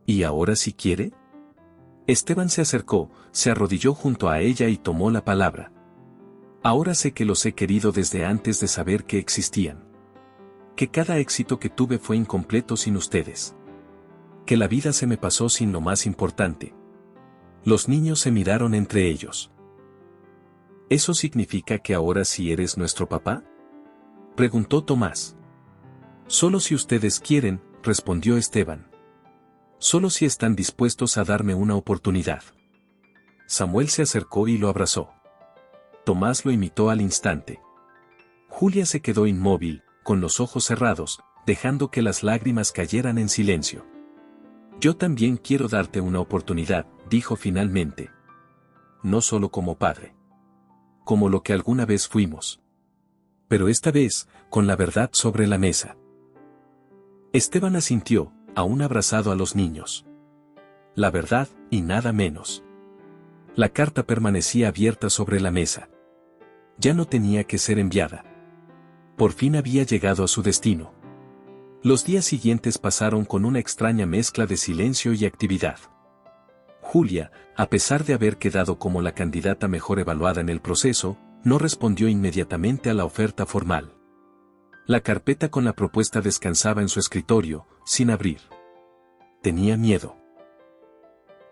A: ¿Y ahora sí quiere? Esteban se acercó, se arrodilló junto a ella y tomó la palabra. Ahora sé que los he querido desde antes de saber que existían. Que cada éxito que tuve fue incompleto sin ustedes. Que la vida se me pasó sin lo más importante. Los niños se miraron entre ellos. ¿Eso significa que ahora sí eres nuestro papá?, preguntó Tomás. Solo si ustedes quieren, respondió Esteban. Solo si están dispuestos a darme una oportunidad. Samuel se acercó y lo abrazó. Tomás lo imitó al instante. Julia se quedó inmóvil, con los ojos cerrados, dejando que las lágrimas cayeran en silencio. Yo también quiero darte una oportunidad, dijo finalmente. No solo como padre. Como lo que alguna vez fuimos. Pero esta vez, con la verdad sobre la mesa. Esteban asintió, aún abrazado a los niños. La verdad, y nada menos. La carta permanecía abierta sobre la mesa. Ya no tenía que ser enviada. Por fin había llegado a su destino. Los días siguientes pasaron con una extraña mezcla de silencio y actividad. Julia, a pesar de haber quedado como la candidata mejor evaluada en el proceso, no respondió inmediatamente a la oferta formal. La carpeta con la propuesta descansaba en su escritorio, sin abrir. Tenía miedo.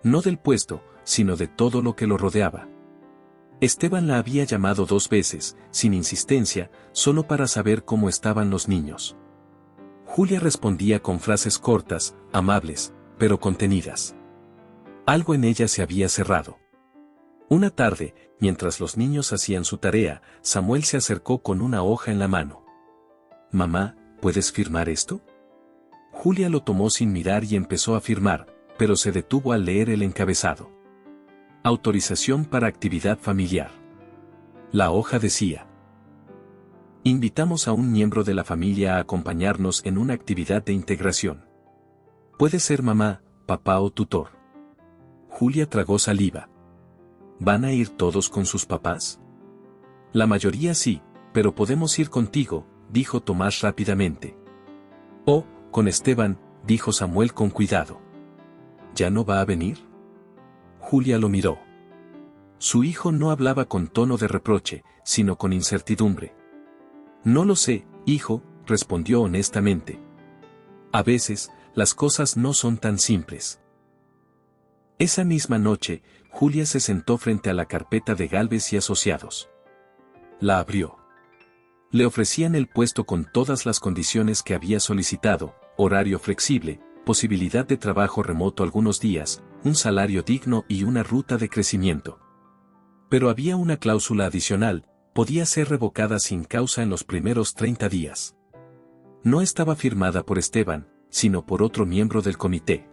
A: No del puesto, sino de todo lo que lo rodeaba. Esteban la había llamado 2 veces, sin insistencia, solo para saber cómo estaban los niños. Julia respondía con frases cortas, amables, pero contenidas. Algo en ella se había cerrado. Una tarde, mientras los niños hacían su tarea, Samuel se acercó con una hoja en la mano. «Mamá, ¿puedes firmar esto?». Julia lo tomó sin mirar y empezó a firmar, pero se detuvo al leer el encabezado. Autorización para actividad familiar. La hoja decía: invitamos a un miembro de la familia a acompañarnos en una actividad de integración. Puede ser mamá, papá o tutor. Julia tragó saliva. ¿Van a ir todos con sus papás? La mayoría sí, pero podemos ir contigo, dijo Tomás rápidamente. Oh, con Esteban, dijo Samuel con cuidado. ¿Ya no va a venir? Julia lo miró. Su hijo no hablaba con tono de reproche, sino con incertidumbre. No lo sé, hijo, respondió honestamente. A veces, las cosas no son tan simples. Esa misma noche, Julia se sentó frente a la carpeta de Gálvez y Asociados. La abrió. Le ofrecían el puesto con todas las condiciones que había solicitado: horario flexible, posibilidad de trabajo remoto algunos días, un salario digno y una ruta de crecimiento. Pero había una cláusula adicional: podía ser revocada sin causa en los primeros 30 días. No estaba firmada por Esteban, sino por otro miembro del comité.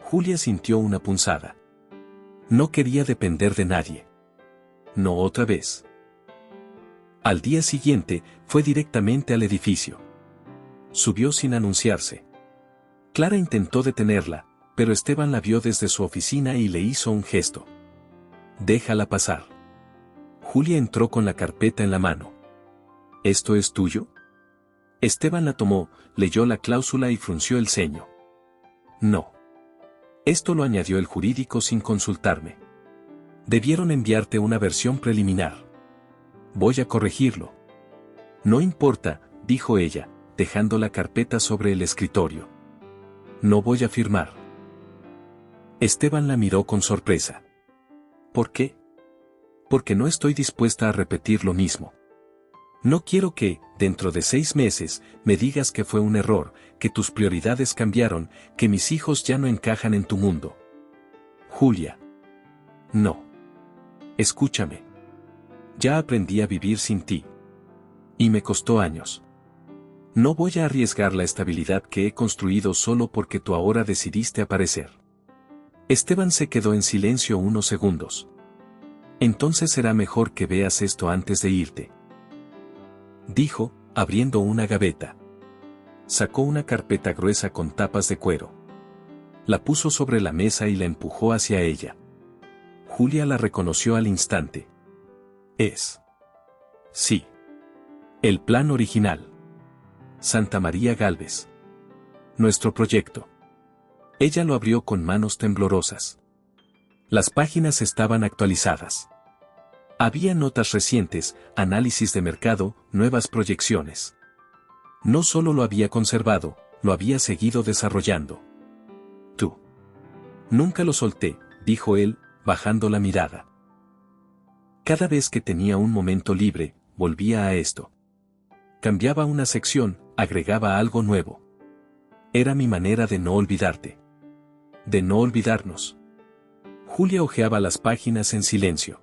A: Julia sintió una punzada. No quería depender de nadie. No otra vez. Al día siguiente, fue directamente al edificio. Subió sin anunciarse. Clara intentó detenerla, pero Esteban la vio desde su oficina y le hizo un gesto. Déjala pasar. Julia entró con la carpeta en la mano. ¿Esto es tuyo? Esteban la tomó, leyó la cláusula y frunció el ceño. No. Esto lo añadió el jurídico sin consultarme. Debieron enviarte una versión preliminar. Voy a corregirlo. No importa, dijo ella, dejando la carpeta sobre el escritorio. No voy a firmar. Esteban la miró con sorpresa. ¿Por qué? Porque no estoy dispuesta a repetir lo mismo. No quiero que, dentro de 6 meses, me digas que fue un error, que tus prioridades cambiaron, que mis hijos ya no encajan en tu mundo. Julia. No. Escúchame. Ya aprendí a vivir sin ti. Y me costó años. No voy a arriesgar la estabilidad que he construido solo porque tú ahora decidiste aparecer. Esteban se quedó en silencio unos segundos. Entonces será mejor que veas esto antes de irte, dijo, abriendo una gaveta. Sacó una carpeta gruesa con tapas de cuero. La puso sobre la mesa y la empujó hacia ella. Julia la reconoció al instante. Es. Sí. El plan original. Santa María Gálvez. Nuestro proyecto. Ella lo abrió con manos temblorosas. Las páginas estaban actualizadas. Había notas recientes, análisis de mercado, nuevas proyecciones. No solo lo había conservado, lo había seguido desarrollando. Tú. Nunca lo solté, dijo él, bajando la mirada. Cada vez que tenía un momento libre, volvía a esto. Cambiaba una sección, agregaba algo nuevo. Era mi manera de no olvidarte. De no olvidarnos. Julia hojeaba las páginas en silencio.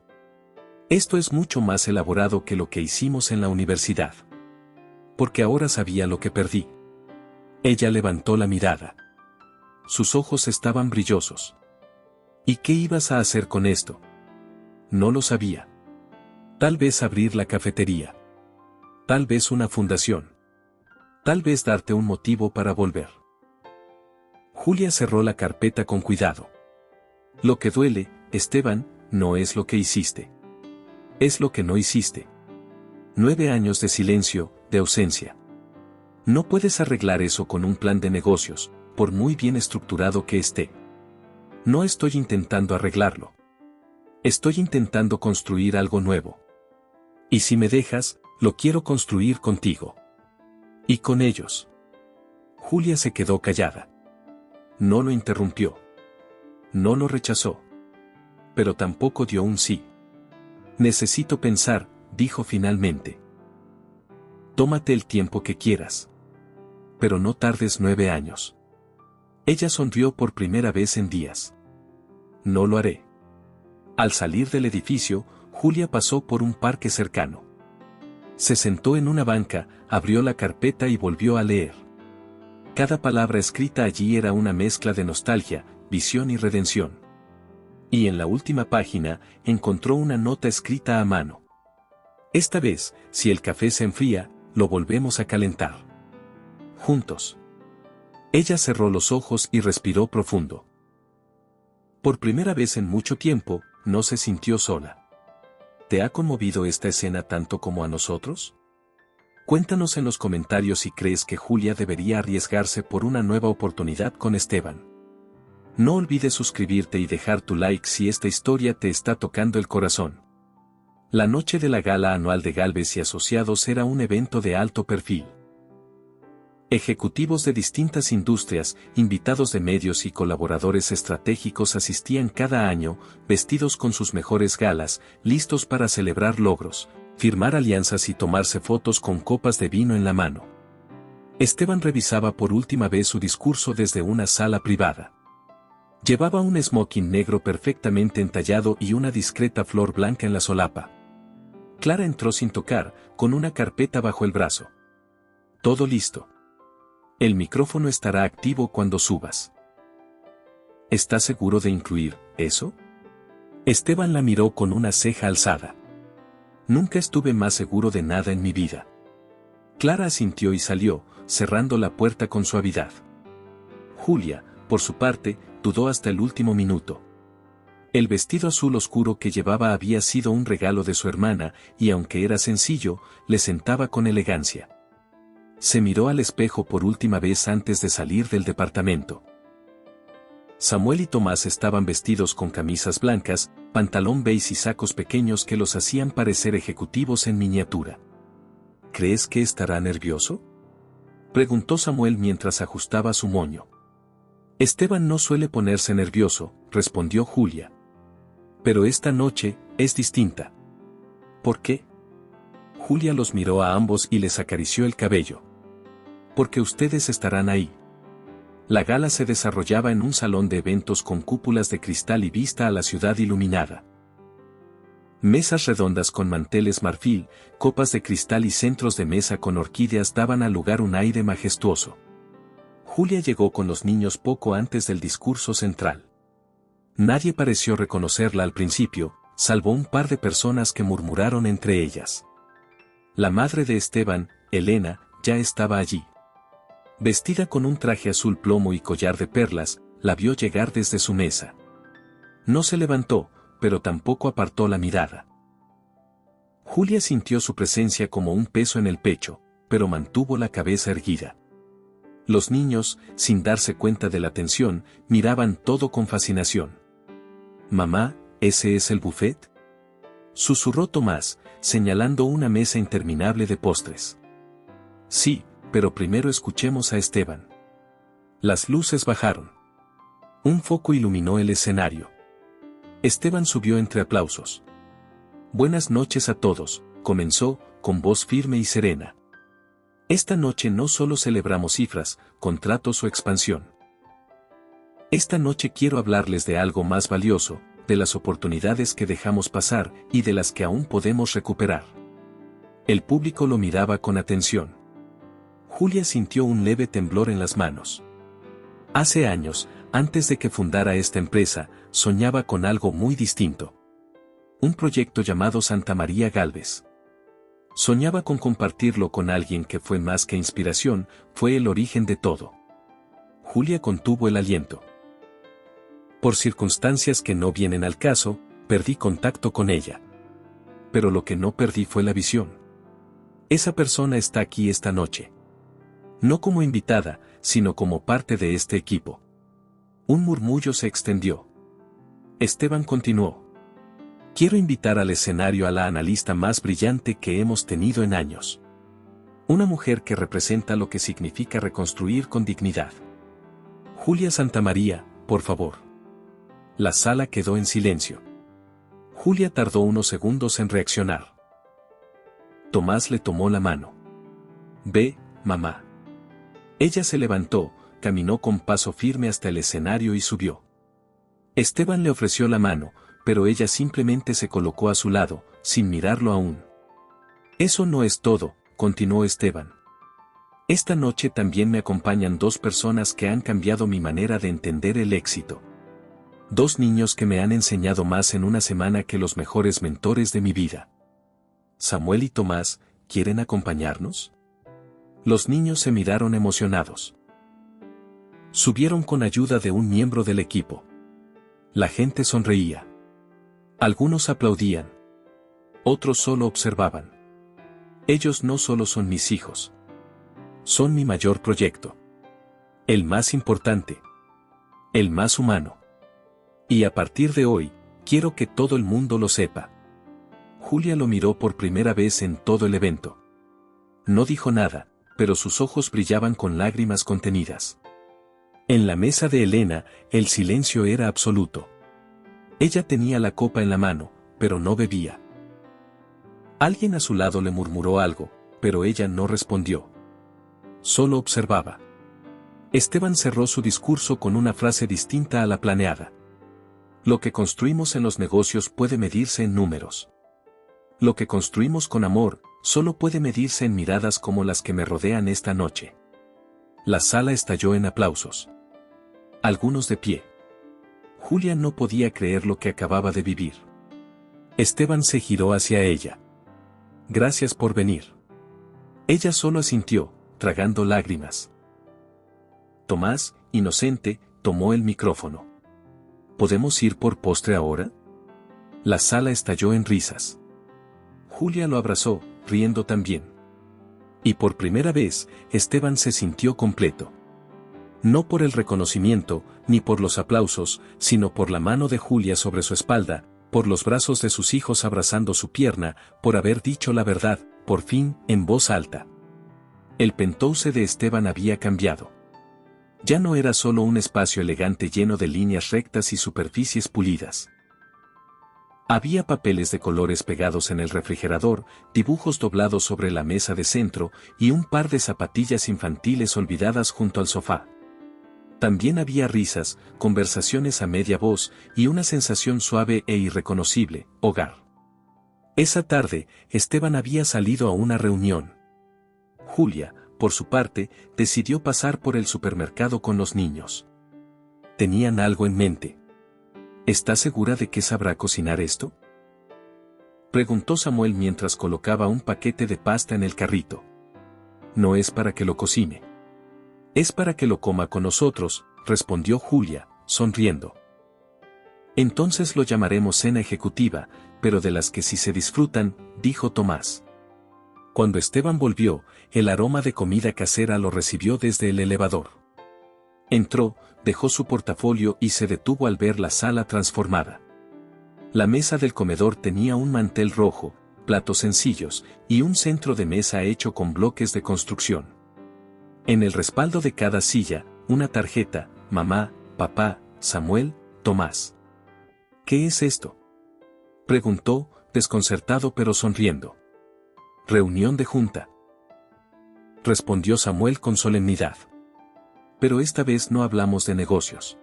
A: Esto es mucho más elaborado que lo que hicimos en la universidad. Porque ahora sabía lo que perdí. Ella levantó la mirada. Sus ojos estaban brillosos. ¿Y qué ibas a hacer con esto? No lo sabía. Tal vez abrir la cafetería. Tal vez una fundación. Tal vez darte un motivo para volver. Julia cerró la carpeta con cuidado. Lo que duele, Esteban, no es lo que hiciste. Es lo que no hiciste. 9 años de silencio, de ausencia. No puedes arreglar eso con un plan de negocios, por muy bien estructurado que esté. No estoy intentando arreglarlo. Estoy intentando construir algo nuevo. Y si me dejas, lo quiero construir contigo. Y con ellos. Julia se quedó callada. No lo interrumpió. No lo rechazó. Pero tampoco dio un sí. Necesito pensar, dijo finalmente. Tómate el tiempo que quieras. Pero no tardes 9 años. Ella sonrió por primera vez en días. No lo haré. Al salir del edificio, Julia pasó por un parque cercano. Se sentó en una banca, abrió la carpeta y volvió a leer. Cada palabra escrita allí era una mezcla de nostalgia, visión y redención. Y en la última página, encontró una nota escrita a mano. Esta vez, si el café se enfría, lo volvemos a calentar. Juntos. Ella cerró los ojos y respiró profundo. Por primera vez en mucho tiempo, no se sintió sola. ¿Te ha conmovido esta escena tanto como a nosotros? Cuéntanos en los comentarios si crees que Julia debería arriesgarse por una nueva oportunidad con Esteban. No olvides suscribirte y dejar tu like si esta historia te está tocando el corazón. La noche de la gala anual de Gálvez y Asociados era un evento de alto perfil. Ejecutivos de distintas industrias, invitados de medios y colaboradores estratégicos asistían cada año, vestidos con sus mejores galas, listos para celebrar logros, firmar alianzas y tomarse fotos con copas de vino en la mano. Esteban revisaba por última vez su discurso desde una sala privada. Llevaba un smoking negro perfectamente entallado y una discreta flor blanca en la solapa. Clara entró sin tocar, con una carpeta bajo el brazo. Todo listo. El micrófono estará activo cuando subas. ¿Estás seguro de incluir eso? Esteban la miró con una ceja alzada. Nunca estuve más seguro de nada en mi vida. Clara asintió y salió, cerrando la puerta con suavidad. Julia, por su parte, dudó hasta el último minuto. El vestido azul oscuro que llevaba había sido un regalo de su hermana, y aunque era sencillo, le sentaba con elegancia. Se miró al espejo por última vez antes de salir del departamento. Samuel y Tomás estaban vestidos con camisas blancas, pantalón beige y sacos pequeños que los hacían parecer ejecutivos en miniatura. ¿Crees que estará nervioso?, preguntó Samuel mientras ajustaba su moño. Esteban no suele ponerse nervioso, respondió Julia. Pero esta noche, es distinta. ¿Por qué? Julia los miró a ambos y les acarició el cabello. Porque ustedes estarán ahí. La gala se desarrollaba en un salón de eventos con cúpulas de cristal y vista a la ciudad iluminada. Mesas redondas con manteles marfil, copas de cristal y centros de mesa con orquídeas daban al lugar un aire majestuoso. Julia llegó con los niños poco antes del discurso central. Nadie pareció reconocerla al principio, salvo un par de personas que murmuraron entre ellas. La madre de Esteban, Elena, ya estaba allí. Vestida con un traje azul plomo y collar de perlas, la vio llegar desde su mesa. No se levantó, pero tampoco apartó la mirada. Julia sintió su presencia como un peso en el pecho, pero mantuvo la cabeza erguida. Los niños, sin darse cuenta de la tensión, miraban todo con fascinación. «Mamá, ¿ese es el buffet?», susurró Tomás, señalando una mesa interminable de postres. «Sí, pero primero escuchemos a Esteban». Las luces bajaron. Un foco iluminó el escenario. Esteban subió entre aplausos. «Buenas noches a todos», comenzó, con voz firme y serena. «Esta noche no solo celebramos cifras, contratos o expansión. Esta noche quiero hablarles de algo más valioso, de las oportunidades que dejamos pasar y de las que aún podemos recuperar». El público lo miraba con atención. Julia sintió un leve temblor en las manos. Hace años, antes de que fundara esta empresa, soñaba con algo muy distinto. Un proyecto llamado Santa María Gálvez. Soñaba con compartirlo con alguien que fue más que inspiración, fue el origen de todo. Julia contuvo el aliento. Por circunstancias que no vienen al caso, perdí contacto con ella. Pero lo que no perdí fue la visión. Esa persona está aquí esta noche. No como invitada, sino como parte de este equipo. Un murmullo se extendió. Esteban continuó. Quiero invitar al escenario a la analista más brillante que hemos tenido en años. Una mujer que representa lo que significa reconstruir con dignidad. Julia Santamaría, por favor. La sala quedó en silencio. Julia tardó unos segundos en reaccionar. Tomás le tomó la mano. «Ve, mamá». Ella se levantó, caminó con paso firme hasta el escenario y subió. Esteban le ofreció la mano, pero ella simplemente se colocó a su lado, sin mirarlo aún. «Eso no es todo», continuó Esteban. «Esta noche también me acompañan dos personas que han cambiado mi manera de entender el éxito. Dos niños que me han enseñado más en una semana que los mejores mentores de mi vida. Samuel y Tomás, ¿quieren acompañarnos?». Los niños se miraron emocionados. Subieron con ayuda de un miembro del equipo. La gente sonreía. Algunos aplaudían. Otros solo observaban. Ellos no solo son mis hijos. Son mi mayor proyecto. El más importante. El más humano. Y a partir de hoy, quiero que todo el mundo lo sepa. Julia lo miró por primera vez en todo el evento. No dijo nada, pero sus ojos brillaban con lágrimas contenidas. En la mesa de Elena, el silencio era absoluto. Ella tenía la copa en la mano, pero no bebía. Alguien a su lado le murmuró algo, pero ella no respondió. Solo observaba. Esteban cerró su discurso con una frase distinta a la planeada. Lo que construimos en los negocios puede medirse en números. Lo que construimos con amor, solo puede medirse en miradas como las que me rodean esta noche. La sala estalló en aplausos. Algunos de pie. Julia no podía creer lo que acababa de vivir. Esteban se giró hacia ella. «Gracias por venir». Ella solo asintió, tragando lágrimas. Tomás, inocente, tomó el micrófono. «¿Podemos ir por postre ahora?». La sala estalló en risas. Julia lo abrazó, riendo también. Y por primera vez, Esteban se sintió completo. No por el reconocimiento, ni por los aplausos, sino por la mano de Julia sobre su espalda, por los brazos de sus hijos abrazando su pierna, por haber dicho la verdad, por fin, en voz alta. El penthouse de Esteban había cambiado. Ya no era solo un espacio elegante lleno de líneas rectas y superficies pulidas. Había papeles de colores pegados en el refrigerador, dibujos doblados sobre la mesa de centro, y un par de zapatillas infantiles olvidadas junto al sofá. También había risas, conversaciones a media voz, y una sensación suave e irreconocible, hogar. Esa tarde, Esteban había salido a una reunión. Julia, por su parte, decidió pasar por el supermercado con los niños. Tenían algo en mente. ¿Estás segura de que sabrá cocinar esto?, preguntó Samuel mientras colocaba un paquete de pasta en el carrito. No es para que lo cocine. Es para que lo coma con nosotros, respondió Julia, sonriendo. Entonces lo llamaremos cena ejecutiva, pero de las que sí se disfrutan, dijo Tomás. Cuando Esteban volvió, el aroma de comida casera lo recibió desde el elevador. Entró, dejó su portafolio y se detuvo al ver la sala transformada. La mesa del comedor tenía un mantel rojo, platos sencillos, y un centro de mesa hecho con bloques de construcción. En el respaldo de cada silla, una tarjeta: mamá, papá, Samuel, Tomás. ¿Qué es esto?, preguntó, desconcertado pero sonriendo. Reunión de junta, respondió Samuel con solemnidad. Pero esta vez no hablamos de negocios.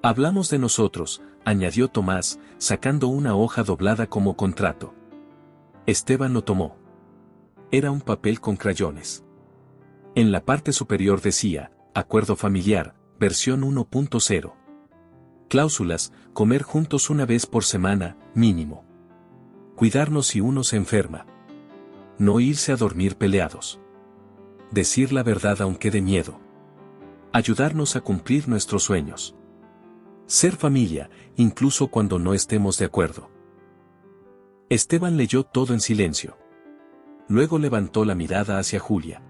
A: Hablamos de nosotros, añadió Tomás, sacando una hoja doblada como contrato. Esteban lo tomó. Era un papel con crayones. En la parte superior decía: Acuerdo familiar, versión 1.0. Cláusulas: comer juntos una vez por semana, mínimo. Cuidarnos si uno se enferma. No irse a dormir peleados. Decir la verdad aunque de miedo. Ayudarnos a cumplir nuestros sueños. Ser familia, incluso cuando no estemos de acuerdo. Esteban leyó todo en silencio. Luego levantó la mirada hacia Julia.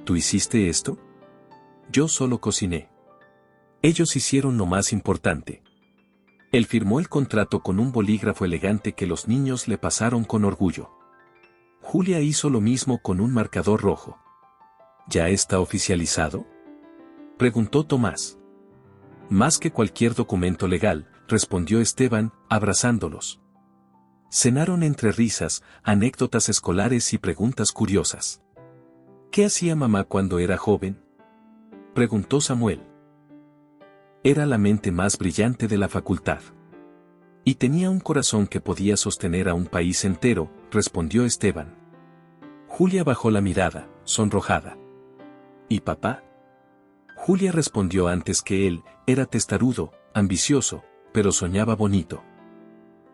A: ¿Tú hiciste esto? Yo solo cociné. Ellos hicieron lo más importante. Él firmó el contrato con un bolígrafo elegante que los niños le pasaron con orgullo. Julia hizo lo mismo con un marcador rojo. ¿Ya está oficializado?, preguntó Tomás. Más que cualquier documento legal, respondió Esteban, abrazándolos. Cenaron entre risas, anécdotas escolares y preguntas curiosas. ¿Qué hacía mamá cuando era joven?, preguntó Samuel. Era la mente más brillante de la facultad. Y tenía un corazón que podía sostener a un país entero, respondió Esteban. Julia bajó la mirada, sonrojada. ¿Y papá? Julia respondió antes que él: era testarudo, ambicioso, pero soñaba bonito.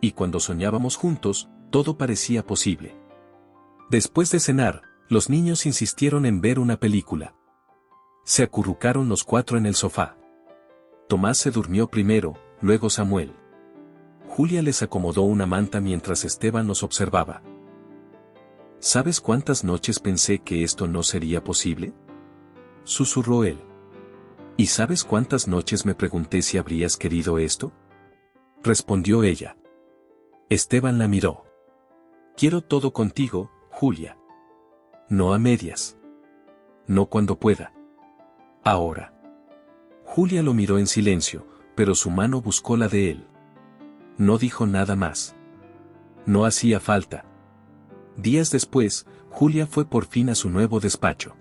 A: Y cuando soñábamos juntos, todo parecía posible. Después de cenar, los niños insistieron en ver una película. Se acurrucaron los cuatro en el sofá. Tomás se durmió primero, luego Samuel. Julia les acomodó una manta mientras Esteban los observaba. ¿Sabes cuántas noches pensé que esto no sería posible?, susurró él. ¿Y sabes cuántas noches me pregunté si habrías querido esto?, respondió ella. Esteban la miró. Quiero todo contigo, Julia. No a medias. No cuando pueda. Ahora. Julia lo miró en silencio, pero su mano buscó la de él. No dijo nada más. No hacía falta. Días después, Julia fue por fin a su nuevo despacho.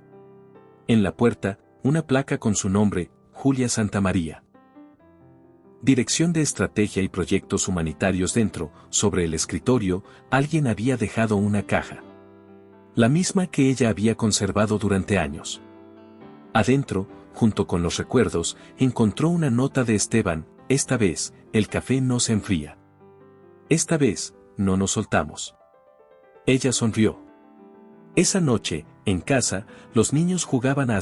A: En la puerta, una placa con su nombre: Julia Santamaría. Dirección de Estrategia y Proyectos Humanitarios. Dentro, sobre el escritorio, alguien había dejado una caja. La misma que ella había conservado durante años. Adentro, junto con los recuerdos, encontró una nota de Esteban: esta vez, el café no se enfría. Esta vez, no nos soltamos. Ella sonrió. Esa noche, en casa, los niños jugaban a